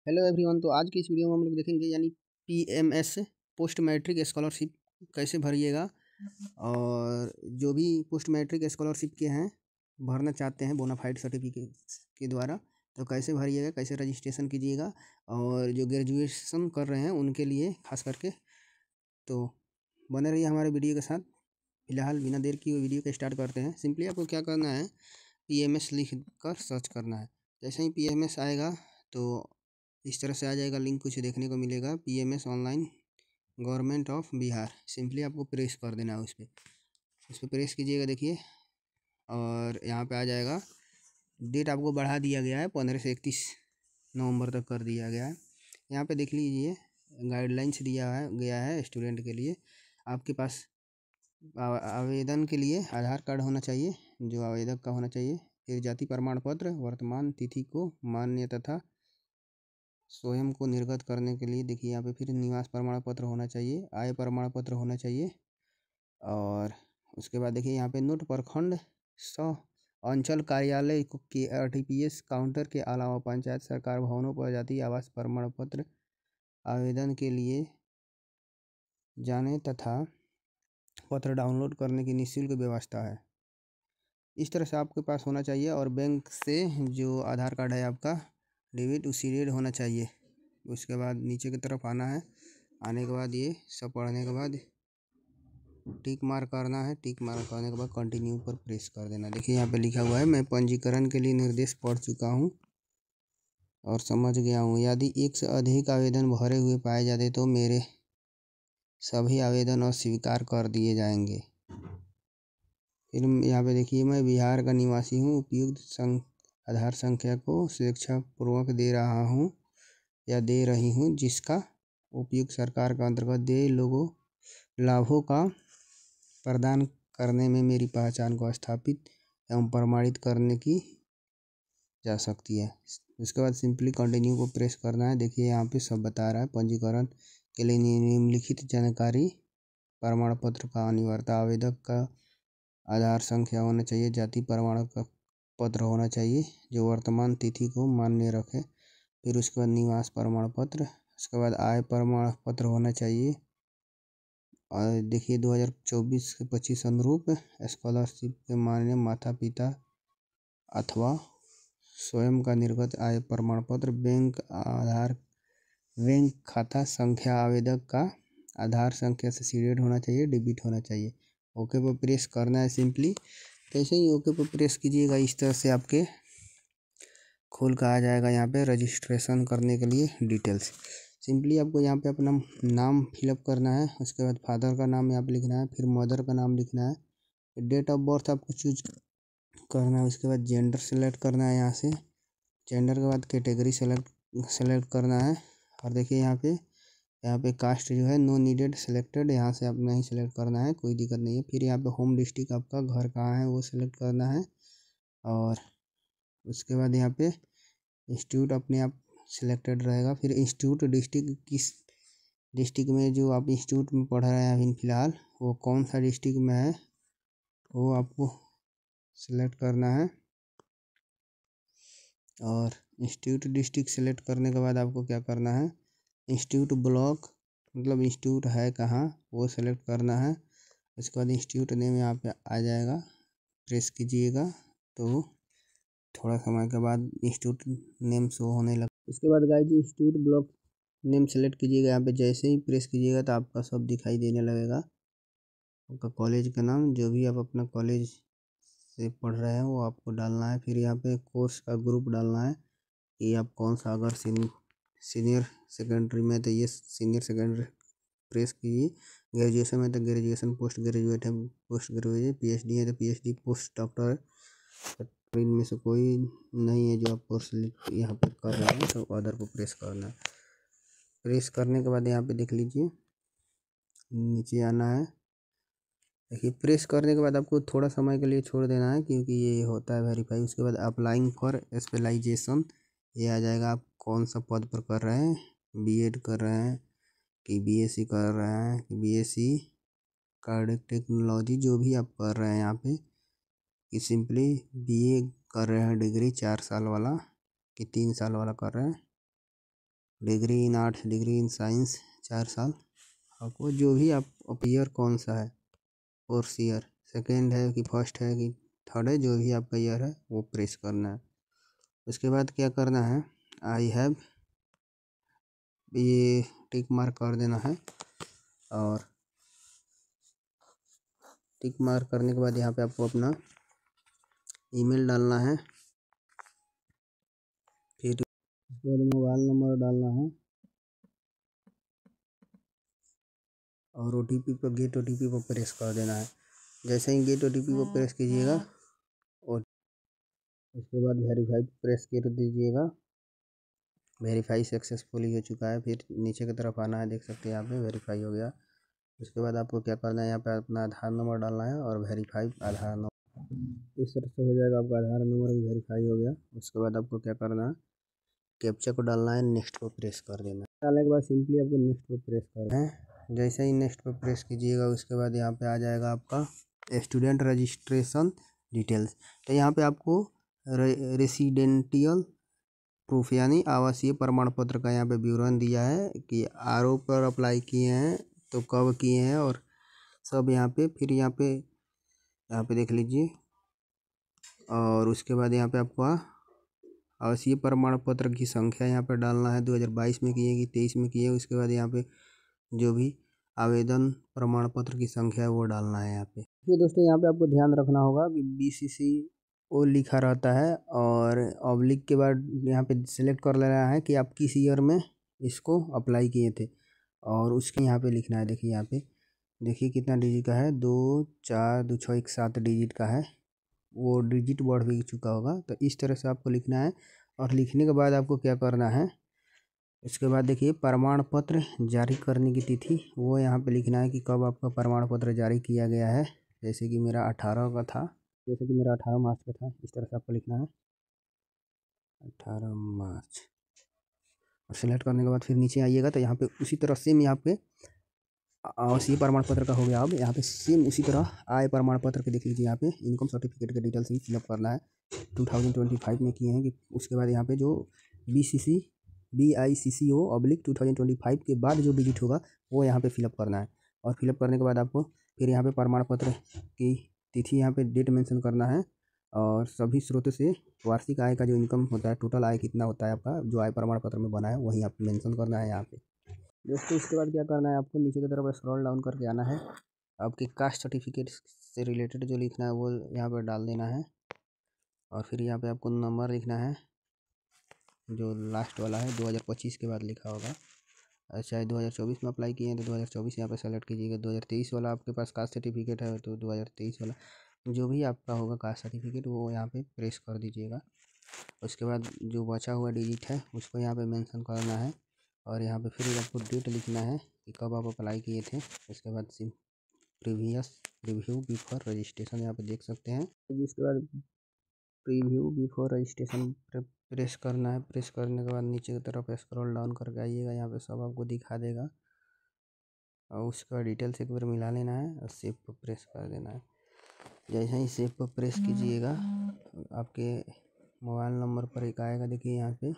Hello everyone. तो आज की इस वीडियो में हम लोग देखेंगे यानी पीएमएस पोस्ट मैट्रिक स्कॉलरशिप कैसे भरिएगा, और जो भी पोस्ट मैट्रिक स्कॉलरशिप के हैं भरना चाहते हैं बोनाफाइड सर्टिफिकेट के द्वारा, तो कैसे भरिएगा, कैसे रजिस्ट्रेशन कीजिएगा, और जो ग्रेजुएशन कर रहे हैं उनके लिए खास करके। तो बने रहिए हमारे वीडियो के साथ। फिलहाल बिना देर की वीडियो को स्टार्ट करते हैं। सिंपली आपको क्या करना है, पीएमएस लिख कर सर्च करना है। जैसे ही पीएमएस आएगा तो इस तरह से आ जाएगा, लिंक कुछ देखने को मिलेगा, PMS online government of Bihar. Simply आपको प्रेस कर देना है उस पर प्रेस कीजिएगा, देखिए, और यहाँ पे आ जाएगा। डेट आपको बढ़ा दिया गया है, 15 से 31 नवंबर तक कर दिया गया है। यहाँ पे देख लीजिए, गाइडलाइंस दिया है गया है स्टूडेंट के लिए। आपके पास आवेदन के लिए आधार कार्ड होना चाहिए, जो आवेदक का होना चाहिए। फिर जाति प्रमाण पत्र, वर्तमान तिथि को मान्य तथा स्वयं को निर्गत करने के लिए देखिए यहाँ पे फिर निवास प्रमाण पत्र होना चाहिए, आय प्रमाण पत्र होना चाहिए। और उसके बाद देखिए यहाँ पे नोट प्रखंड सौ अंचल कार्यालय के आरटीपीएस काउंटर के अलावा पंचायत सरकार भवनों पर जाति आवास प्रमाण पत्र आवेदन के लिए जाने तथा पत्र डाउनलोड करने की निःशुल्क व्यवस्था है। इस तरह से आपके पास होना चाहिए। और बैंक से जो आधार कार्ड है आपका डेबिट उसी डेट होना चाहिए। उसके बाद नीचे की तरफ आना है। आने के बाद ये सब पढ़ने के बाद टिक मार्क करना है। टिक मार्क करने के बाद कंटिन्यू पर प्रेस कर देना। देखिए यहाँ पे लिखा हुआ है, मैं पंजीकरण के लिए निर्देश पढ़ चुका हूँ और समझ गया हूँ। यदि एक से अधिक आवेदन भरे हुए पाए जाते तो मेरे सभी आवेदन अस्वीकार कर दिए जाएंगे। फिर यहाँ पे देखिए, मैं बिहार का निवासी हूँ, उपयुक्त आधार संख्या को स्वेच्छापूर्वक दे रहा हूँ या दे रही हूँ, जिसका उपयोग सरकार के अंतर्गत दे लोगों लाभों का प्रदान करने में मेरी पहचान को स्थापित एवं प्रमाणित करने की जा सकती है। उसके बाद सिंपली कंटिन्यू को प्रेस करना है। देखिए यहाँ पे सब बता रहा है, पंजीकरण के लिए निम्नलिखित जानकारी प्रमाण पत्र का अनिवार्यता, आवेदक का आधार संख्या होना चाहिए, जाति प्रमाण का पत्र होना चाहिए जो वर्तमान तिथि को मान्य रखे। फिर उसके बाद निवास प्रमाण पत्र, उसके बाद आय प्रमाण पत्र होना चाहिए। और देखिए 2024 के 25 अनुरूप स्कॉलरशिप के मान्य माता पिता अथवा स्वयं का निर्गत आय प्रमाण पत्र, बैंक खाता संख्या, आवेदक का आधार संख्या से सीडेड होना चाहिए, डेबिट होना चाहिए। ओके पर प्रेस करना है सिंपली। कैसे ही ओके पर प्रेस कीजिएगा, इस तरह से आपके खोल का आ जाएगा यहाँ पे रजिस्ट्रेशन करने के लिए डिटेल्स। सिंपली आपको यहाँ पे अपना नाम फिलअप करना है। उसके बाद फादर का नाम यहाँ पे लिखना है, फिर मदर का नाम लिखना है, डेट ऑफ बर्थ आपको चूज करना है। उसके बाद जेंडर सेलेक्ट करना है। यहाँ से जेंडर के बाद कैटेगरी सेलेक्ट करना है। और देखिए यहाँ पे कास्ट जो है नो नीडेड सेलेक्टेड, यहाँ से आप नहीं सेलेक्ट करना है, कोई दिक्कत नहीं है। फिर यहाँ पे होम डिस्ट्रिक्ट आपका घर कहाँ है वो सेलेक्ट करना है। और उसके बाद यहाँ पे इंस्टीट्यूट अपने आप सिलेक्टेड रहेगा। फिर इंस्टीट्यूट डिस्ट्रिक्ट, किस डिस्ट्रिक्ट में जो आप इंस्टीट्यूट में पढ़ रहे हैं अभी फ़िलहाल, वो कौन सा डिस्ट्रिक्ट में है वो आपको सिलेक्ट करना है। और इंस्टीट्यूट डिस्ट्रिक्ट सेलेक्ट करने के बाद आपको क्या करना है, इंस्टीट्यूट ब्लॉक मतलब इंस्टीट्यूट है कहाँ वो सेलेक्ट करना है। उसके बाद इंस्टीट्यूट नेम यहाँ पे आ जाएगा, प्रेस कीजिएगा तो थोड़ा समय के बाद इंस्टीट्यूट नेम शो होने लगा। उसके बाद guys institute block name select कीजिएगा। यहाँ पे जैसे ही प्रेस कीजिएगा तो आपका सब दिखाई देने लगेगा, आपका कॉलेज का नाम, जो भी आप अपना कॉलेज से पढ़ रहे हैं वो आपको डालना है। फिर यहाँ पे कोर्स का ग्रुप डालना है कि आप कौन सा, अगर सीनियर सेकेंडरी में तो ये सीनियर सेकेंडरी प्रेस कीजिए, ग्रेजुएशन में तो ग्रेजुएशन, पोस्ट ग्रेजुएट है पोस्ट ग्रेजुएट, पीएचडी है तो पीएचडी, पोस्ट डॉक्टर है। इनमें से कोई नहीं है जो आप कोर्स यहाँ पे कर रहे हैं तो अदर को प्रेस करना है। प्रेस करने के बाद यहाँ पे देख लीजिए नीचे आना है। देखिए प्रेस करने के बाद आपको थोड़ा समय के लिए छोड़ देना है क्योंकि ये होता है वेरीफाई। उसके बाद अप्लाइंग फॉर स्पेशलाइजेशन ये आ जाएगा, आप कौन सा पद पर कर रहे हैं, बीएड कर रहे हैं कि बीएससी कर रहे हैं कि बीएससी कार्डिक टेक्नोलॉजी, जो भी आप कर रहे हैं यहाँ पे, कि सिंपली बीए कर रहे हैं डिग्री 4 साल वाला कि 3 साल वाला कर रहे हैं। Degree in arts, degree in science 4 साल। आपको जो भी आप ईयर कौन सा है, कोर्स ईयर सेकेंड है कि फर्स्ट है कि थर्ड है, जो भी आपका ईयर है वो प्रेस करना है। उसके बाद क्या करना है, आई हैव ये टिक मार्क कर देना है। और टिक मार्क करने के बाद यहाँ पे आपको अपना ईमेल डालना है, फिर उसके बाद मोबाइल नंबर डालना है और OTP पर गेट OTP पर प्रेस कर देना है। जैसे ही गेट OTP को प्रेस कीजिएगा और उसके बाद वेरीफाई प्रेस कर दीजिएगा। वेरीफाई सक्सेसफुली हो चुका है। फिर नीचे की तरफ आना है, देख सकते हैं यहाँ पे वेरीफाई हो गया। उसके बाद आपको क्या करना है, यहाँ पे अपना आधार नंबर डालना है और वेरीफाई आधार नंबर, इस तरह से हो जाएगा। आपका आधार नंबर भी वेरीफाई हो गया। उसके बाद आपको क्या करना है, कैप्चा को डालना है, नेक्स्ट को प्रेस कर देना है। डालने के बाद सिंपली आपको नेक्स्ट को प्रेस करना है। जैसे ही नेक्स्ट पर प्रेस कीजिएगा उसके बाद यहाँ पे आ जाएगा आपका स्टूडेंट रजिस्ट्रेशन डिटेल्स। तो यहाँ पे आपको रेसिडेंटियल प्रूफ यानी आवासीय प्रमाण पत्र का यहाँ पे विवरण दिया है कि RO पर अप्लाई किए हैं तो कब किए हैं और सब यहाँ पे। फिर यहाँ पे देख लीजिए। और उसके बाद यहाँ पे आपको आवासीय प्रमाण पत्र की संख्या यहाँ पे डालना है, 2022 में किए कि 23 में किए। उसके बाद यहाँ पे जो भी आवेदन प्रमाण पत्र की संख्या है वो डालना है यहाँ पे। ये दोस्तों यहाँ पे आपको ध्यान रखना होगा कि BCCO लिखा रहता है और ऑब्लिक के बाद यहाँ पे सिलेक्ट कर लेना है कि आप किस ईयर में इसको अप्लाई किए थे और उसके यहाँ पे लिखना है। देखिए यहाँ पे देखिए कितना डिजिट का है, 2 4 2 6 1 7 डिजिट का है। वो डिजिट बढ़ भी चुका होगा। तो इस तरह से आपको लिखना है। और लिखने के बाद आपको क्या करना है, इसके बाद देखिए प्रमाण पत्र जारी करने की तिथि वो यहाँ पे लिखना है कि कब आपका प्रमाण पत्र जारी किया गया है। जैसे कि मेरा 18 का था, जैसे कि मेरा 18 मार्च का था, इस तरह से आपको लिखना है 18 मार्च। और सेलेक्ट करने के बाद फिर नीचे आइएगा तो यहाँ पे उसी तरह सेम यहाँ पे आवासीय प्रमाण पत्र का हो गया। अब यहाँ पे सेम उसी तरह आय प्रमाण पत्र के देख लीजिए, यहाँ पे इनकम सर्टिफिकेट के डिटेल्स भी फिलअप करना है। 2025 में किए हैं कि उसके बाद यहाँ पे जो BICCO/2025 के बाद जो डिजिट होगा वो यहाँ पे फिलअप करना है। और फिलअप करने के बाद आपको फिर यहाँ पे प्रमाण पत्र की तिथि यहाँ पे डेट मेंशन करना है और सभी स्रोतों से वार्षिक आय का जो इनकम होता है, टोटल आय कितना होता है आपका जो आय प्रमाण पत्र में बना है वही आप मेंशन करना है यहाँ पे दोस्तों। उसके बाद क्या करना है, आपको नीचे की तरफ स्क्रॉल डाउन करके आना है। आपके कास्ट सर्टिफिकेट से रिलेटेड जो लिखना है वो यहाँ पर डाल देना है और फिर यहाँ पे आपको नंबर लिखना है जो लास्ट वाला है, 2025 के बाद लिखा होगा। अच्छा 2024 में अप्लाई किए हैं तो 2024 यहाँ पे सेलेक्ट कीजिएगा। 2023 वाला आपके पास कास्ट सर्टिफिकेट है तो 2023 वाला जो भी आपका होगा कास्ट सर्टिफिकेट वो यहाँ पे प्रेस कर दीजिएगा। उसके बाद जो बचा हुआ डिजिट है उसको यहाँ पे मेंशन करना है और यहाँ पे फिर आपको डेट लिखना है कि कब आप अप्लाई किए थे। उसके बाद प्रीवियस रिव्यू बिफोर रजिस्ट्रेशन यहाँ पे देख सकते हैं। जिसके बाद प्रीव्यू बिफोर रजिस्ट्रेशन प्रेस करना है। प्रेस करने के बाद नीचे की तरफ स्क्रॉल डाउन करके आइएगा, यहाँ पे सब आपको दिखा देगा और उसका डिटेल्स एक बार मिला लेना है और सेव पर प्रेस कर देना है। जैसे ही सेव पर प्रेस कीजिएगा आपके मोबाइल नंबर पर एक आएगा, देखिए यहाँ पे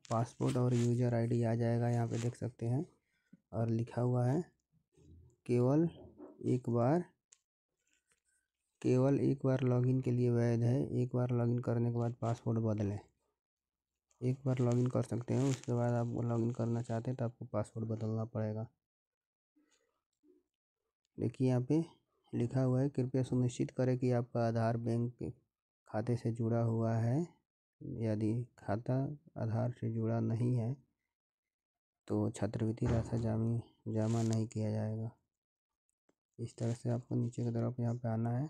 पासपोर्ट और यूज़र ID आ जाएगा, यहाँ पे देख सकते हैं। और लिखा हुआ है केवल एक बार लॉगिन के लिए वैध है। एक बार लॉगिन करने के बाद पासवर्ड बदलें। एक बार लॉगिन कर सकते हैं, उसके बाद आप लॉगिन करना चाहते हैं तो आपको पासवर्ड बदलना पड़ेगा। देखिए यहाँ पे लिखा हुआ है कृपया सुनिश्चित करें कि आपका आधार बैंक खाते से जुड़ा हुआ है। यदि खाता आधार से जुड़ा नहीं है तो छात्रवृत्ति राशि जमा नहीं किया जाएगा। इस तरह से आपको नीचे की तरफ यहाँ पे आना है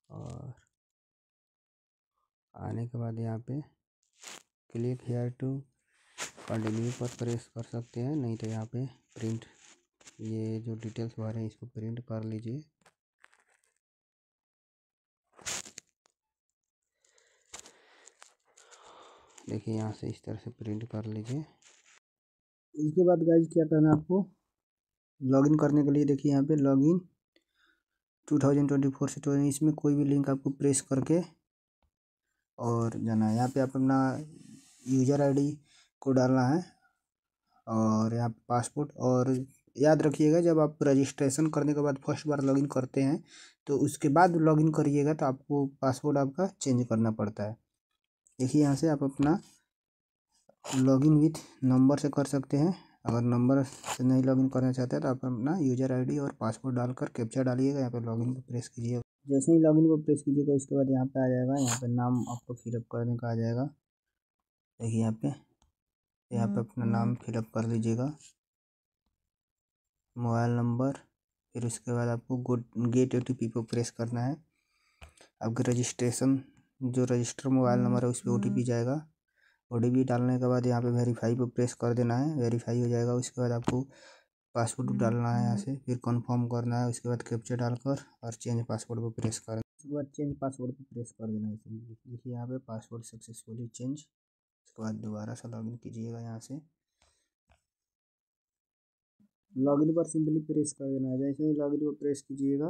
और आने के बाद यहाँ पे क्लिक हेयर टू कंटिन्यू पर प्रेस कर सकते हैं, नहीं तो यहाँ पे प्रिंट ये जो डिटेल्स भरे हैं इसको प्रिंट कर लीजिए। देखिए यहाँ से इस तरह से प्रिंट कर लीजिए। इसके बाद गाइस क्या करना है आपको, लॉगिन करने के लिए देखिए यहाँ पे लॉगिन 2024 से 20, इसमें कोई भी लिंक आपको प्रेस करके और जाना है। यहाँ पे आप अपना यूज़र आईडी को डालना है और यहाँ पे पासपोर्ट। और याद रखिएगा, जब आप रजिस्ट्रेशन करने के बाद फर्स्ट बार लॉगिन करते हैं तो उसके बाद लॉगिन करिएगा तो आपको पासवर्ड आपका चेंज करना पड़ता है। देखिए यहाँ से आप अपना लॉगिन विथ नंबर से कर सकते हैं। अगर नंबर से नहीं लॉगिन करना चाहते हैं तो आप अपना यूज़र आईडी और पासवर्ड डालकर कैप्चा डालिएगा। यहाँ पे लॉगिन पर प्रेस कीजिएगा। जैसे ही लॉगिन पर प्रेस कीजिएगा उसके बाद यहाँ पे आ जाएगा, यहाँ पे नाम आपको फिलअप करने का आ जाएगा। देखिए यहाँ पे अपना नाम फिलअप कर लीजिएगा, मोबाइल नंबर, फिर उसके बाद आपको गेट OTP पर प्रेस करना है। आपके रजिस्ट्रेशन जो रजिस्टर मोबाइल नंबर है उस पर OTP जाएगा। OTP डालने के बाद यहाँ पे वेरीफाई पर प्रेस कर देना है, वेरीफाई हो जाएगा। उसके बाद आपको पासवर्ड डालना है यहाँ से, फिर कंफर्म करना है। उसके बाद कैप्चा डालकर और चेंज पासवर्ड पर प्रेस करना है। उसके बाद चेंज पासवर्ड पर प्रेस कर देना है। देखिए यहाँ पे पासवर्ड सक्सेसफुली चेंज। उसके बाद दोबारा से लॉगिन कीजिएगा। यहाँ से लॉगिन पर सिंपली प्रेस कर देना है। जैसे ही लॉगिन पर प्रेस कीजिएगा,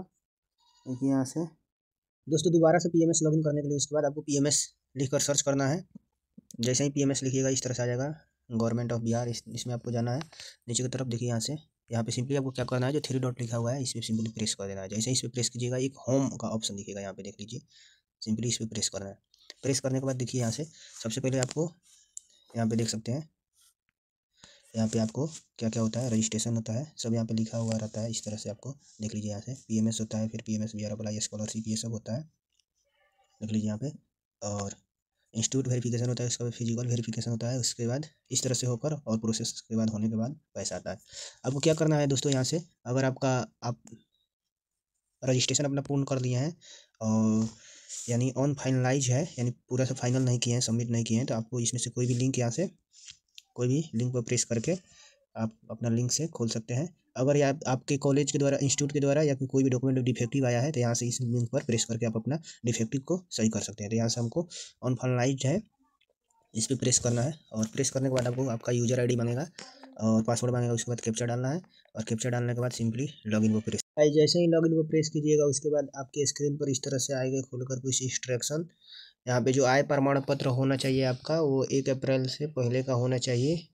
देखिए यहाँ से दोस्तों दोबारा से PMS लॉगिन करने के लिए उसके बाद आपको PMS लिखकर सर्च करना है। जैसे ही PMS लिखिएगा इस तरह से आ जाएगा, गवर्नमेंट ऑफ बिहार। इसमें आपको जाना है नीचे की तरफ। देखिए यहाँ पे सिंपली आपको क्या करना है, जो 3 डॉट लिखा हुआ है इस पर सिंपली प्रेस कर देना है। जैसे ही इस पर प्रेस कीजिएगा एक होम का ऑप्शन दिखेगा, यहाँ पे देख लीजिए। सिंपली इस पर प्रेस करना है। प्रेस करने के बाद देखिए यहाँ से सबसे पहले आपको यहाँ पे देख सकते हैं, यहाँ पे आपको क्या क्या होता है, रजिस्ट्रेशन होता है, सब यहाँ पे लिखा हुआ रहता है। इस तरह से आपको देख लीजिए। यहाँ से PMS होता है, फिर PMS बिहार अप्लाई स्कॉलरशिप, ये सब होता है, देख लीजिए यहाँ पे। और इंस्टीट्यूट वेरिफिकेशन होता है, उसका फिजिकल वेरिफिकेशन होता है। उसके बाद इस तरह से होकर और प्रोसेस के बाद होने के बाद पैसा आता है। आपको क्या करना है दोस्तों, यहाँ से अगर आप रजिस्ट्रेशन अपना पूर्ण कर लिए हैं और यानी ऑन फाइनलाइज है, यानी पूरा से फाइनल नहीं किए हैं, सबमिट नहीं किए हैं, तो आपको इसमें से कोई भी लिंक, यहाँ से कोई भी लिंक पर प्रेस करके आप अपना लिंक से खोल सकते हैं। अगर या आपके कॉलेज के द्वारा, इंस्टीट्यूट के द्वारा या फिर कोई भी डॉक्यूमेंट डिफेक्टिव आया है तो यहाँ से इस लिंक पर प्रेस करके आप अपना डिफेक्टिव को सही कर सकते हैं। तो यहाँ से हमको ऑन फाइनलाइज है, इस पर प्रेस करना है। और प्रेस करने के बाद आपको आपका यूज़र आईडी बनेगा और पासवर्ड बनेगा। उसके बाद कैप्चा डालना है और कैप्चा डालने के बाद सिंपली लॉगिन पर प्रेस। जैसे ही लॉगिन पर प्रेस कीजिएगा उसके बाद आपके स्क्रीन पर इस तरह से आएगा खुलकर कुछ इंस्ट्रक्शन। यहाँ पे जो आय प्रमाण पत्र होना चाहिए आपका, वो 1 अप्रैल से पहले का होना चाहिए।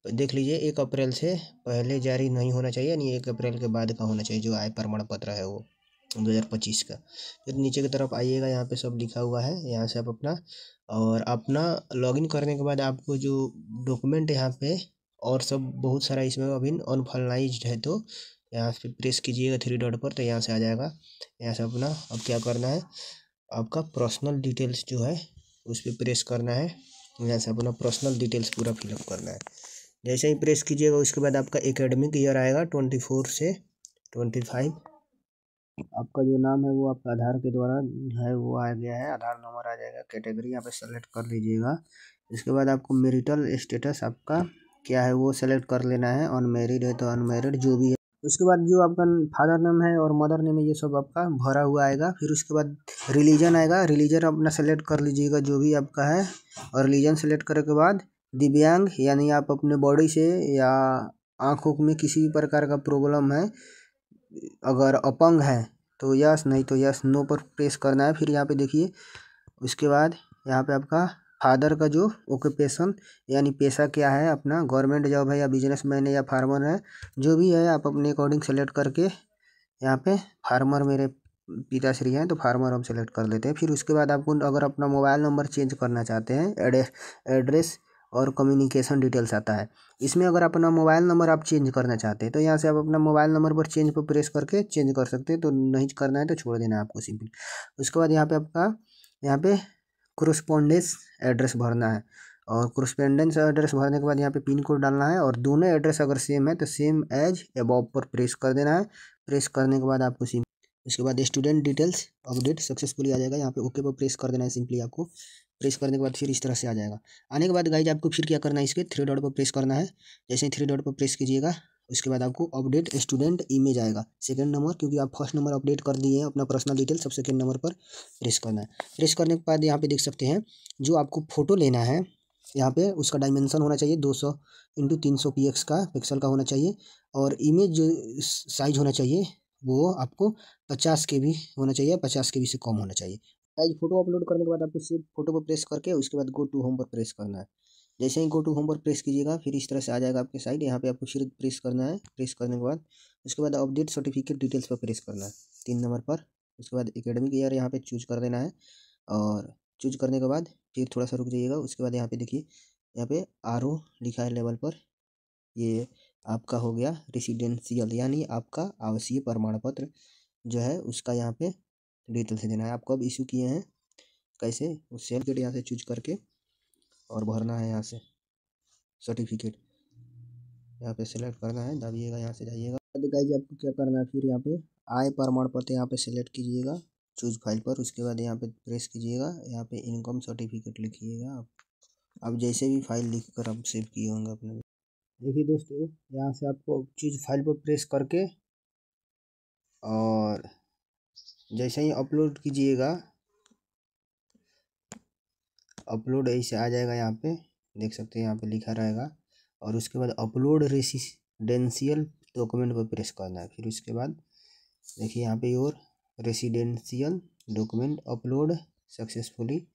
देख लीजिए 1 अप्रैल से पहले जारी नहीं होना चाहिए, यानी 1 अप्रैल के बाद का होना चाहिए जो आय प्रमाण पत्र है वो 2025 का। फिर नीचे की तरफ आइएगा, यहाँ पे सब लिखा हुआ है। यहाँ से आप अपना लॉगिन करने के बाद आपको जो डॉक्यूमेंट यहाँ पे और सब बहुत सारा इसमें अभी अनफाइनलाइज्ड है, तो यहाँ पे प्रेस कीजिएगा 3 डॉट पर, तो यहाँ से आ जाएगा। यहाँ से अपना अब क्या करना है, आपका पर्सनल डिटेल्स जो है उस पर प्रेस करना है। यहाँ से अपना पर्सनल डिटेल्स पूरा फिलअप करना है। जैसे ही प्रेस कीजिएगा उसके बाद आपका एकेडमिक ईयर आएगा 24 से 25। आपका जो नाम है वो आपका आधार के द्वारा है वो आ गया है, आधार नंबर आ जाएगा। कैटेगरी यहाँ पे सेलेक्ट कर लीजिएगा। इसके बाद आपको मैरिटल स्टेटस आपका क्या है वो सेलेक्ट कर लेना है। अनमैरिड है तो अनमैरिड जो भी है। उसके बाद जो आपका फादर नेम है और मदर नेम है ये सब आपका भरा हुआ आएगा। फिर उसके बाद रिलीजन आएगा, रिलीजन अपना सेलेक्ट कर लीजिएगा जो भी आपका है। और रिलीजन सेलेक्ट करने के बाद दिव्यांग, यानी आप अपने बॉडी से या आँखों में किसी भी प्रकार का प्रॉब्लम है, अगर अपंग है तो यस, नहीं तो यस, नो पर प्रेस करना है। फिर यहाँ पे देखिए उसके बाद यहाँ पे आपका फादर का जो ऑक्यूपेशन यानी पेशा क्या है, अपना गवर्नमेंट जॉब है या बिजनेसमैन है या फार्मर है, जो भी है आप अपने अकॉर्डिंग सेलेक्ट करके यहाँ पे फार्मर मेरे पिताश्री हैं तो फार्मर हम सेलेक्ट कर लेते हैं। फिर उसके बाद आपको अगर अपना मोबाइल नंबर चेंज करना चाहते हैं, एड्रेस और कम्युनिकेशन डिटेल्स आता है इसमें। अगर अपना मोबाइल नंबर आप चेंज करना चाहते हैं तो यहाँ से आप अपना मोबाइल नंबर पर चेंज पर प्रेस करके चेंज कर सकते हैं। तो नहीं करना है तो छोड़ देना है आपको सिंपल। उसके बाद यहाँ पे आपका यहाँ पे कोरस्पोंडेंस एड्रेस भरना है और कोरस्पोंडेंस एड्रेस भरने के बाद यहाँ पे पिन कोड डालना है। और दोनों एड्रेस अगर सेम है तो सेम एज अबव पर प्रेस कर देना है। प्रेस करने के बाद आपको उसके बाद स्टूडेंट डिटेल्स अपडेट सक्सेसफुली आ जाएगा। यहाँ पे ओके पर प्रेस कर देना है सिंपली। आपको प्रेस करने के बाद फिर इस तरह से आ जाएगा। आने के बाद गाइज आपको फिर क्या करना है, इसके 3 डॉट पर प्रेस करना है। जैसे ही 3 डॉट पर प्रेस कीजिएगा उसके बाद आपको अपडेट स्टूडेंट इमेज आएगा, सेकंड नंबर, क्योंकि आप फर्स्ट नंबर अपडेट कर दिए हैं अपना पर्सनल डिटेल, सब सेकंड नंबर पर प्रेस करना है। प्रेस करने के बाद यहाँ पे देख सकते हैं जो आपको फ़ोटो लेना है, यहाँ पे उसका डायमेंशन होना चाहिए 200 × 300 px का पिक्सल का होना चाहिए। और इमेज जो साइज होना चाहिए वो आपको 50 KB होना चाहिए, 50 KB से कम होना चाहिए। गाइस फोटो अपलोड करने के बाद आपको सेव फोटो पर प्रेस करके उसके बाद गो टू होम पर प्रेस करना है। जैसे ही गो टू होम पर प्रेस कीजिएगा फिर इस तरह से आ जाएगा आपके साइड। यहाँ पे आपको फिर प्रेस करना है। प्रेस करने के बाद उसके बाद अपडेट सर्टिफिकेट डिटेल्स पर प्रेस करना है 3 नंबर पर। उसके बाद एकेडमिक ईयर यहाँ पे चूज कर देना है और चूज करने के बाद फिर थोड़ा सा रुक जाइएगा। उसके बाद यहाँ पे देखिए, यहाँ पे RO लिखा है लेवल पर, ये आपका हो गया रेसिडेंशियल, यानी आपका आवासीय प्रमाण पत्र जो है उसका यहाँ पे डिटेल्स देना है। आप कब इशू किए हैं, कैसे, उस सर्टिफिकेट यहाँ से चूज करके और भरना है। यहाँ से सर्टिफिकेट यहाँ पे सेलेक्ट करना है, दबिएगा, यहाँ से जाइएगा। गाइस आपको क्या करना है, फिर यहाँ पे आय प्रमाण पत्र यहाँ पे सेलेक्ट कीजिएगा चूज फाइल पर। उसके बाद यहाँ पे प्रेस कीजिएगा, यहाँ पे इनकम सर्टिफिकेट लिखिएगा। आप जैसे भी फाइल लिख कर आप सेव किए होंगे अपने। देखिए दोस्तों, यहाँ से आपको चूज फाइल पर प्रेस करके और जैसे ही अपलोड कीजिएगा, अपलोड ऐसे आ जाएगा। यहाँ पे देख सकते हैं, यहाँ पे लिखा रहेगा। और उसके बाद अपलोड रेसिडेंशियल डॉक्यूमेंट पर प्रेस करना है। फिर उसके बाद देखिए यहाँ पे your residential document upload successfully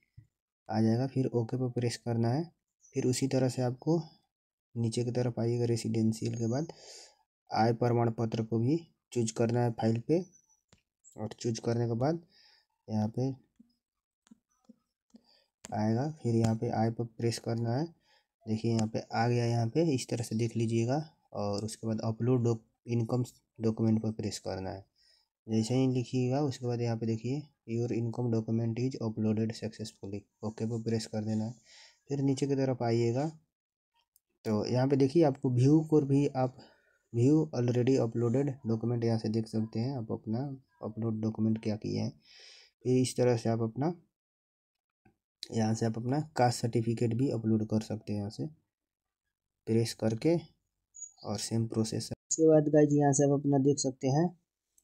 आ जाएगा। फिर ओके पर प्रेस करना है। फिर उसी तरह से आपको नीचे की तरफ आइएगा। रेसिडेंशियल के बाद आय प्रमाण पत्र को भी चूज करना है फाइल पे, और चूज करने के बाद यहाँ पे आएगा। फिर यहाँ पे आय पर प्रेस करना है। देखिए यहाँ पे आ गया, यहाँ पे इस तरह से देख लीजिएगा। और उसके बाद अपलोड इनकम डॉक्यूमेंट पर प्रेस करना है। जैसे ही लिखिएगा उसके बाद यहाँ पे देखिए your income document is uploaded successfully, okay पर प्रेस कर देना है। फिर नीचे की तरफ आइएगा तो यहाँ पे देखिए आपको व्यू को भी आप व्यू ऑलरेडी अपलोडेड डॉक्यूमेंट यहाँ से देख सकते हैं आप अपना अपलोड डॉक्यूमेंट क्या किए हैं। फिर इस तरह से आप अपना यहाँ से आप अपना कास्ट सर्टिफिकेट भी अपलोड कर सकते हैं यहाँ से प्रेस करके, और सेम प्रोसेस है। उसके बाद गाइज यहाँ से आप अपना देख सकते हैं,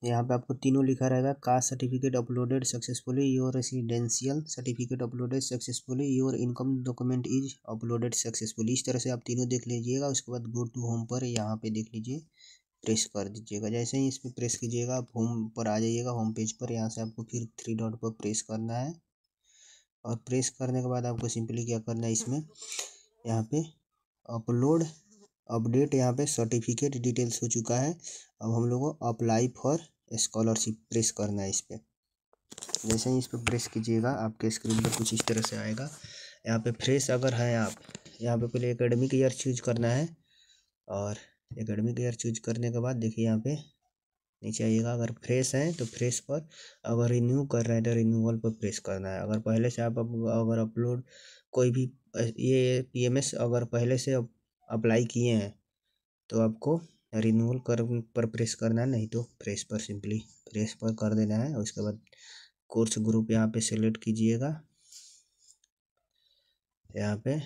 यहाँ पे आपको तीनों लिखा रहेगा। Caste certificate uploaded successfully, your residential certificate uploaded successfully, your income document is uploaded successfully. इस तरह से आप तीनों देख लीजिएगा। उसके बाद गो टू होम पर यहाँ पे देख लीजिए, प्रेस कर दीजिएगा। जैसे ही इस पर प्रेस कीजिएगा आप होम पर आ जाइएगा। होम पेज पर यहाँ से आपको फिर 3 डॉट पर प्रेस करना है। और प्रेस करने के बाद आपको सिंपली क्या करना है, इसमें यहाँ पे अपलोड अपडेट यहाँ पे सर्टिफिकेट डिटेल्स हो चुका है। अब हम लोग को अप्लाई फॉर स्कॉलरशिप प्रेस करना है इस पर। जैसे ही इस पर प्रेस कीजिएगा आपके स्क्रीन पर कुछ इस तरह से आएगा। यहाँ पे फ्रेश अगर है आप, यहाँ पे पहले एकेडमिक ईयर चूज करना है। और एकेडमिक ईयर चूज करने के बाद देखिए यहाँ पे नीचे आइएगा। अगर फ्रेश है तो फ्रेश पर, अगर रिन्यू कर रहे हैं तो रिन्यूअल पर प्रेस करना है। अगर पहले से आप अगर अपलोड कोई भी ये PMS अगर पहले से अप्लाई किए हैं तो आपको रिन्यूअल कर पर प्रेस करना है, नहीं तो फ्रेश पर सिंपली फ्रेश पर कर देना है। उसके बाद कोर्स ग्रुप यहाँ पे सेलेक्ट कीजिएगा। यहाँ पे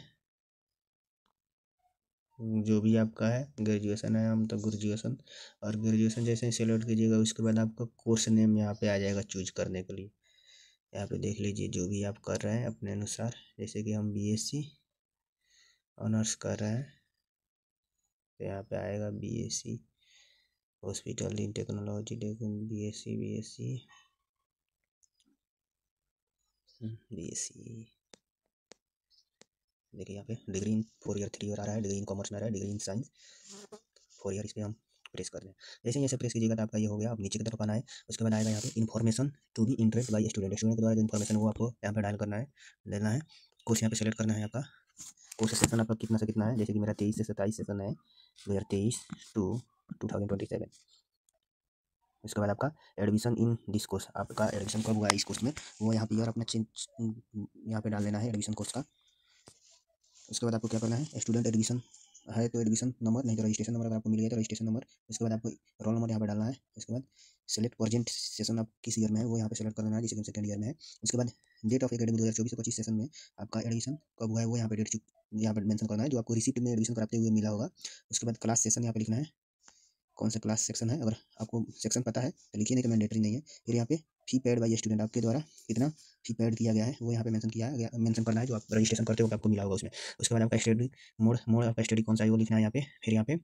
जो भी आपका है, ग्रेजुएशन है हम तो ग्रेजुएशन, और ग्रेजुएशन जैसे ही सेलेक्ट कीजिएगा उसके बाद आपका कोर्स नेम यहाँ पे आ जाएगा चूज करने के लिए। यहाँ पे देख लीजिए जो भी आप कर रहे हैं अपने अनुसार। जैसे कि हम BSc ऑनर्स कर रहे हैं तो यहाँ पे आएगा BSc hospital in technology, BSc देखिए यहाँ पे डिग्री इन 4 ईयर 3 ईयर आ रहा है, डिग्री इन कॉमर्स में आ रहा है, डिग्री इन साइंस 4 ईयर, इस पर हम प्रेस कर दें। जैसे ही ऐसे प्रेस कीजिएगा तो आपका ये हो गया। अब नीचे की तरफ आना है। उसके बाद आएगा यहाँ पे information to be interest by student के द्वारा जो इन्फॉर्मेशन वो आपको यहाँ पे डायल करना है, लेना है। कोर्स यहाँ पे सेलेक्ट करना है आपका। कोर्स सेशन आपका कितना से कितना है, जैसे कि मेरा 23 से 27 सेशन है 2023 टू 2027। उसके बाद आपका एडमिशन इन दिस कोर्स, आपका एडमिशन कब हुआ है इस कोर्स में, वो यहाँ पे ईयर अपना चेंज यहाँ पे डाल देना है एडमिशन कोर्स का। उसके बाद आपको क्या करना है, स्टूडेंट एडमिशन है तो एडमिशन नंबर, नहीं तो रजिस्ट्रेशन नंबर अगर आपको मिल गया तो रजिस्ट्रेशन नंबर। उसके बाद आपको रोल नंबर यहाँ पे डालना है। उसके बाद सेलेक्ट प्रेजेंट सेशन आप किस ईयर में है वो यहाँ पे सेलेक्ट कर लेना है, जैसे कि सेकंड ईयर में है। उसके बाद डेट ऑफ एकेडमिक 2024-25 सेशन में आपका एडमिशन कब हुआ है वो यहाँ पे डेट यहाँ पे मेंशन करना है, जो आपको रिसिप्ट में एडमिशन कराते हुए मिला होगा। उसके बाद क्लास सेशन यहाँ पे लिखना है, कौन सा क्लास सेक्शन है। अगर आपको सेक्शन पता है तो लिखिए, नहीं तो मैंडेटरी नहीं है। फिर यहाँ पे फी पेड बाई स्टूडेंट, आपके द्वारा कितना फी पेड किया गया है वो यहाँ पे मेंशन किया गया, मेंशन करना है, जो आप रजिस्ट्रेशन करते हो आपको मिला होगा उसमें। उसके बाद आपका स्टडी मोड ऑफ स्टडी कौन सा है वो लिखना है यहाँ पे। फिर यहाँ पे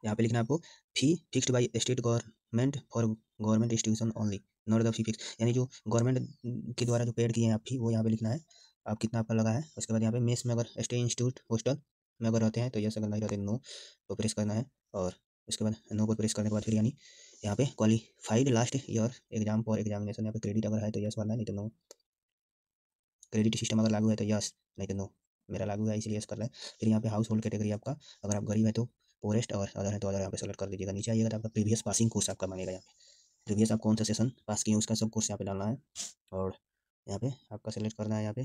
यहाँ पे लिखना है आपको fee fixed by state government for government institution only, not the fee fix, यानी जो गवर्नमेंट के द्वारा जो पेड किए हैं आप फी, वो यहाँ पे लिखना है आप कितना आपका लगा है। उसके बाद यहाँ पे मेस में अगर स्टे इंस्टीट्यूट हॉस्टल में अगर रहते हैं तो यस, अगर नहीं रहते नो को प्रेस करना है। और उसके बाद नो को प्रेस करने के बाद फिर यानी यहाँ पे qualified last year exam for examination, यहाँ पे क्रेडिट अगर है तो यस भरना है, नहीं तो नो। क्रेडिट सिस्टम अगर लागू है तो यस, नहीं तो नो। मेरा लागू है इसलिए यस कर रहा है। फिर यहाँ पे हाउस होल्ड कैटेगरी आपका, अगर आप गरीब है तो पोरेस्ट, और अदर है तो अदर यहाँ पे सेलेक्ट कर दीजिएगा। नीचे आइएगा तो आपका प्रीवियस पासिंग कोर्स आपका मांगेगा, यहाँ पे प्रीवियस आप कौन सा सेशन पास किए उसका सब कोर्स यहाँ पे डालना है। और यहाँ पे आपका सेलेक्ट करना है। यहाँ पे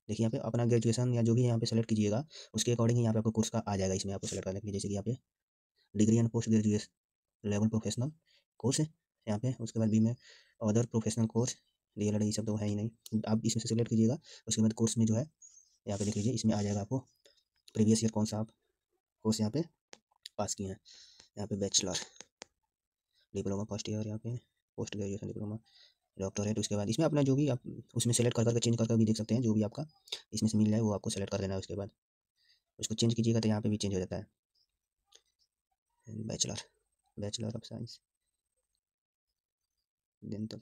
देखिए, यहाँ पे अपना ग्रेजुएशन या जो भी यहाँ पे सेलेक्ट कीजिएगा उसके अकॉर्डिंग यहाँ पे आपको कोर्स का आ जाएगा, इसमें आपको सेलेक्ट करने के लिए। जैसे कि यहाँ पे degree and post graduation level professional course है यहाँ पे। उसके बाद बी में अदर प्रोफेशनल कोर्स, DLED ये सब तो है ही नहीं, आप इसमें से सिलेक्ट कीजिएगा। उसके बाद कोर्स में जो है यहाँ पे देख लीजिए, इसमें आ जाएगा आपको प्रीवियस ईयर कौन सा आप कोर्स यहाँ पे पास किए हैं। यहाँ पे बैचलर, डिप्लोमा फर्स्ट ईयर, यहाँ पे पोस्ट ग्रेजुएशन डिप्लोमा, डॉक्टरेट। उसके बाद इसमें अपना जो भी आप उसमें सेलेक्ट कर करके चेंज कर कर भी देख सकते हैं, जो भी आपका इसमें से मिल जाए वो आपको सेलेक्ट कर देना है। उसके बाद उसको चेंज कीजिएगा तो यहाँ पे भी चेंज हो जाता है। बैचलर ऑफ साइंस देन तो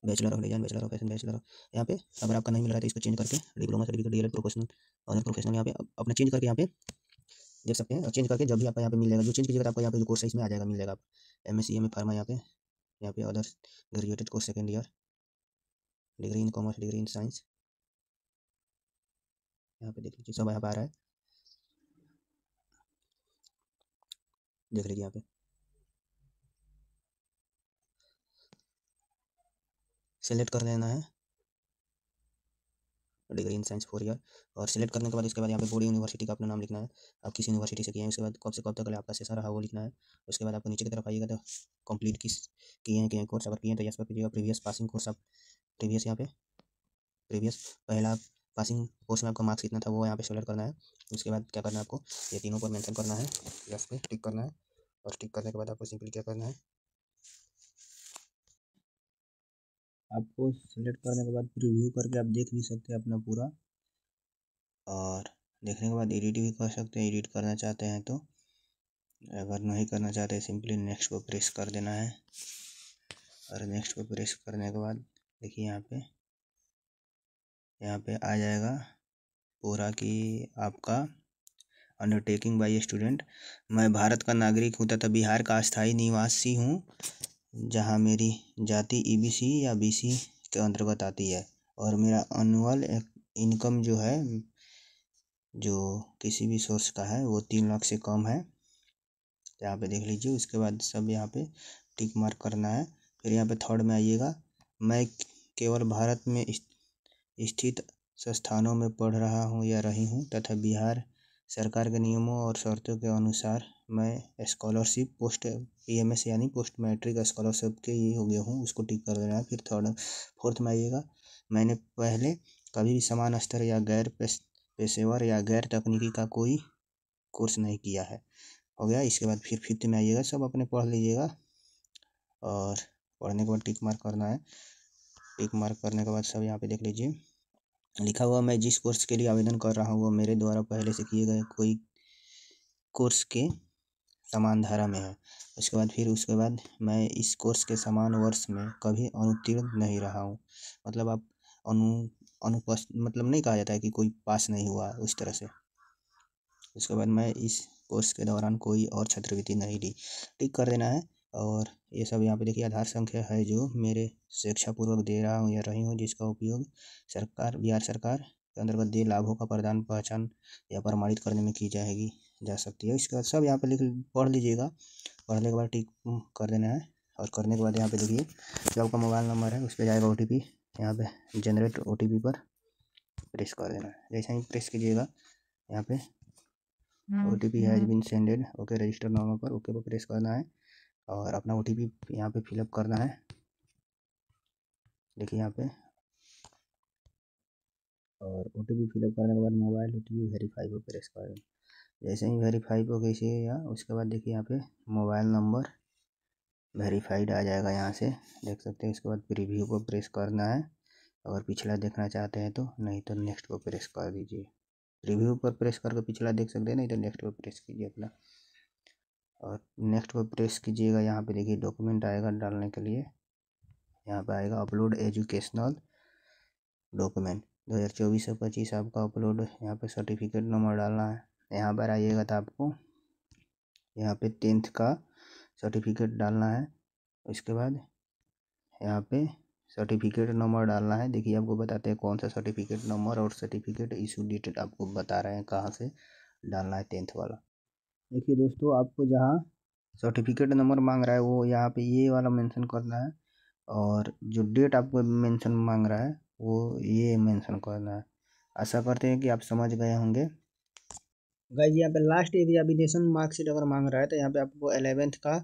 bachelor of design, bachelor of fashion, bachelor of, यहाँ पे अगर आपका नहीं मिल रहा है तो इसको चेंज करके डिप्लोमा सर्टिफिकेट, DLED प्रोफेशनल और प्रोफेशनल यहाँ पे अपना चेंज करके यहाँ पे देख सकते हैं। और चेंज करके जब भी आपका यहाँ पे मिल जाएगा, जो चेंज कीजिएगा तो आपको यहाँ पे जो कोर्स है इसमें आ जाएगा, मिल जाएगा। आप MSc MA फार्मा यहाँ पे others graduated course second year, degree in commerce, degree in science, यहाँ पे देख लीजिए सब यहाँ पे आ रहा है, देख लीजिए यहाँ पे सेलेक्ट कर लेना है डिग्री इन साइंस 4 ईयर। और सिलेक्ट करने के बाद इसके बाद यहाँ पे बोर्ड यूनिवर्सिटी का अपना नाम लिखना है, आप किस यूनिवर्सिटी से किए हैं। उसके बाद कब से कब तक आपका सेशन रहा वो लिखना है। उसके बाद आपको नीचे की तरफ आइएगा तो कंप्लीट किस किए हैं कोर्स, अगर किए हैं तो यस पर कीजिएगा। प्रीवियस पासिंग कोर्स, आप प्रीवियस यहाँ पे प्रीवियस पहला पासिंग कोर्स में आपका मार्क्स कितना था वो यहाँ पे सेलेक्ट करना है। उसके बाद क्या करना है आपको, ये तीनों पर मेंशन करना है, यस पे टिक करना है। और टिक करने के बाद आपको सिंपली क्या करना है, आपको सेलेक्ट करने के बाद प्रीव्यू करके आप देख भी सकते हैं अपना पूरा। और देखने के बाद एडिट भी कर सकते हैं, एडिट करना चाहते हैं तो। अगर नहीं करना चाहते सिंपली नेक्स्ट को प्रेस कर देना है। और नेक्स्ट को प्रेस करने के बाद देखिए यहाँ पे आ जाएगा पूरा कि आपका अंडरटेकिंग बाय स्टूडेंट, मैं भारत का नागरिक हूँ तथा बिहार का अस्थायी निवासी हूँ, जहाँ मेरी जाति EBC या BC के अंतर्गत आती है। और मेरा एनुअल इनकम जो है, जो किसी भी सोर्स का है, वो 3 लाख से कम है, यहाँ पे देख लीजिए। उसके बाद सब यहाँ पे टिक मार्क करना है। फिर यहाँ पे थर्ड में आइएगा, मैं केवल भारत में स्थित संस्थानों में पढ़ रहा हूँ या रही हूँ तथा बिहार सरकार के नियमों और शर्तों के अनुसार मैं स्कॉलरशिप पोस्ट PMS यानी पोस्ट मैट्रिक स्कॉलरशिप के ये हो गया हूँ, उसको टिक कर देना है। फिर फोर्थ में आइएगा, मैंने पहले कभी भी समान स्तर या गैर पेशेवर या गैर तकनीकी का कोई कोर्स नहीं किया है, हो गया। इसके बाद फिर फिफ्थ में आइएगा, सब अपने पढ़ लीजिएगा। और पढ़ने के बाद टिक मार्क करना है। टिक मार्क करने के बाद सब यहाँ पे देख लीजिए, लिखा हुआ मैं जिस कोर्स के लिए आवेदन कर रहा हूँ वो मेरे द्वारा पहले से किए गए कोई कोर्स के समान धारा में है। उसके बाद मैं इस कोर्स के समान वर्ष में कभी अनुत्तीर्ण नहीं रहा हूँ। मतलब आप मतलब नहीं कहा जाता है कि कोई पास नहीं हुआ उस तरह से। उसके बाद मैं इस कोर्स के दौरान कोई और छात्रवृत्ति नहीं ली, टिक कर देना है। और ये सब यहाँ पे देखिए, आधार संख्या है जो मेरे स्वेच्छापूर्वक दे रहा हूँ या रही हूँ, जिसका उपयोग बिहार सरकार के अंतर्गत दे लाभों का प्रदान पहचान या प्रमाणित करने में की जा सकती है। इसके बाद सब यहाँ पे पढ़ लीजिएगा। पढ़ने के बाद टिक कर देना है। और करने के बाद यहाँ पे देखिए, जो आपका मोबाइल नंबर है उस पर जाएगा OTP, यहाँ पे जनरेट OTP पर प्रेस कर देना है। जैसे ही प्रेस कीजिएगा यहाँ पे OTP has been sended, okay register now पर ओके पर प्रेस करना है। और अपना OTP यहाँ पे फिलअप करना है। देखिए यहाँ पे, और OTP फिलअप करने के बाद मोबाइल OTP वेरीफाई पर प्रेस कर देना। जैसे ही वेरीफाई पर कीजिएगा उसके बाद देखिए यहाँ पे मोबाइल नंबर वेरीफाइड आ जाएगा, यहाँ से देख सकते हैं। उसके बाद प्रीव्यू को प्रेस करना है, अगर पिछला देखना चाहते हैं तो, नहीं तो नेक्स्ट को प्रेस कर दीजिए। प्रीव्यू पर प्रेस करके पिछला देख सकते हैं, नहीं तो नेक्स्ट पर प्रेस कीजिए अपना, और नेक्स्ट पर प्रेस कीजिएगा। यहाँ पे देखिए डॉक्यूमेंट आएगा डालने के लिए, यहाँ पे आएगा अपलोड एजुकेशनल डॉक्यूमेंट 2024 से 25 आपका अपलोड। यहाँ पे सर्टिफिकेट नंबर डालना है। यहाँ पर आइएगा तो आपको यहाँ पे 10th का सर्टिफिकेट डालना है। उसके बाद यहाँ पे सर्टिफिकेट नंबर डालना है। देखिए आपको बताते हैं कौन सा सर्टिफिकेट नंबर और सर्टिफिकेट इशू डेट आपको बता रहे हैं कहाँ से डालना है 10th वाला। देखिए दोस्तों, आपको जहाँ सर्टिफिकेट नंबर मांग रहा है वो यहाँ पे ये वाला मेंशन करना है, और जो डेट आपको मेंशन मांग रहा है वो ये मेंशन करना है। आशा करते हैं कि आप समझ गए होंगे। गाइस यहाँ पे लास्ट एग्जामिनेशन मार्कशीट अगर मांग रहा है तो यहाँ पे आपको 11th का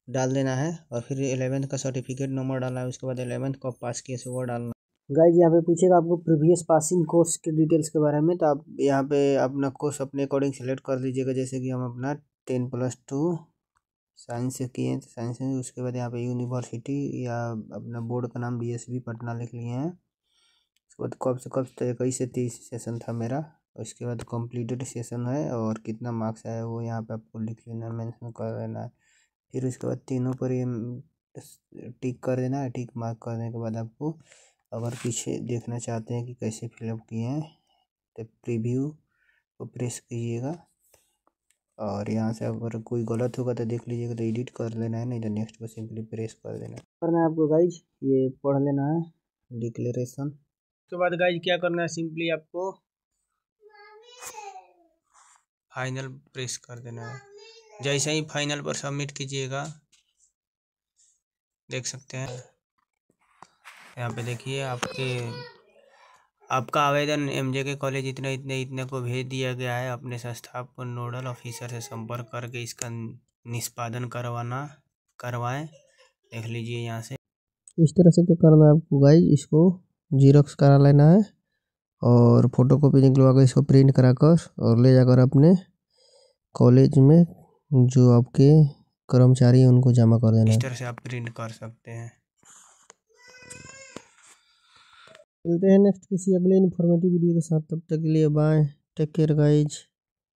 डाल देना है, और फिर 11th का सर्टिफिकेट नंबर डालना है। उसके बाद 11th कब पास किए से वो डालना है। गाइस यहाँ पे पूछेगा आपको प्रीवियस पासिंग कोर्स के डिटेल्स के बारे में, तो आप यहाँ पे अपना कोर्स अपने अकॉर्डिंग सेलेक्ट कर लीजिएगा। जैसे कि हम अपना 10+2 साइंस से किए हैं तो साइंस में, उसके बाद यहाँ पे यूनिवर्सिटी या अपना बोर्ड का नाम BSB पटना लिख लिए हैं। उसके बाद कब से कब तक 21 से 30 सेशन था मेरा। उसके बाद कंप्लीटेड सेशन है और कितना मार्क्स आया वो यहाँ पे आपको लिख लेना है, मेंशन कर देना है। फिर उसके बाद तीनों पर ये टिक कर देना है। टिक मार्क करने के बाद आपको अगर पीछे देखना चाहते हैं कि कैसे फिलअप किए हैं तो प्रीव्यू को प्रेस कीजिएगा, और यहाँ से अगर कोई गलत होगा तो देख लीजिएगा तो एडिट कर लेना है, नहीं तो नेक्स्ट पर सिंपली प्रेस कर देना करना है आपको। गाइज ये पढ़ लेना है डिक्लेरेशन। उसके बाद गाइज क्या करना है, सिंपली आपको फाइनल प्रेस कर देना है। जैसे ही फाइनल पर सबमिट कीजिएगा, देख सकते हैं यहाँ पे देखिए आपका आवेदन MJK कॉलेज इतने इतने इतने को भेज दिया गया है। अपने संस्थापक नोडल ऑफिसर से संपर्क करके इसका निष्पादन करवाएं। देख लीजिए यहाँ से इस तरह से क्या करना है आपको गाइज, इसको जीरोक्स करा लेना है और फोटोकॉपी निकलवा कर इसको प्रिंट कराकर और ले जाकर अपने कॉलेज में जो आपके कर्मचारी हैं उनको जमा कर देना है। इस तरह से आप प्रिंट कर सकते हैं। मिलते हैं नेक्स्ट किसी अगले इन्फॉर्मेटिव वीडियो के साथ, तब तक के लिए बाय, टेक केयर गाइज।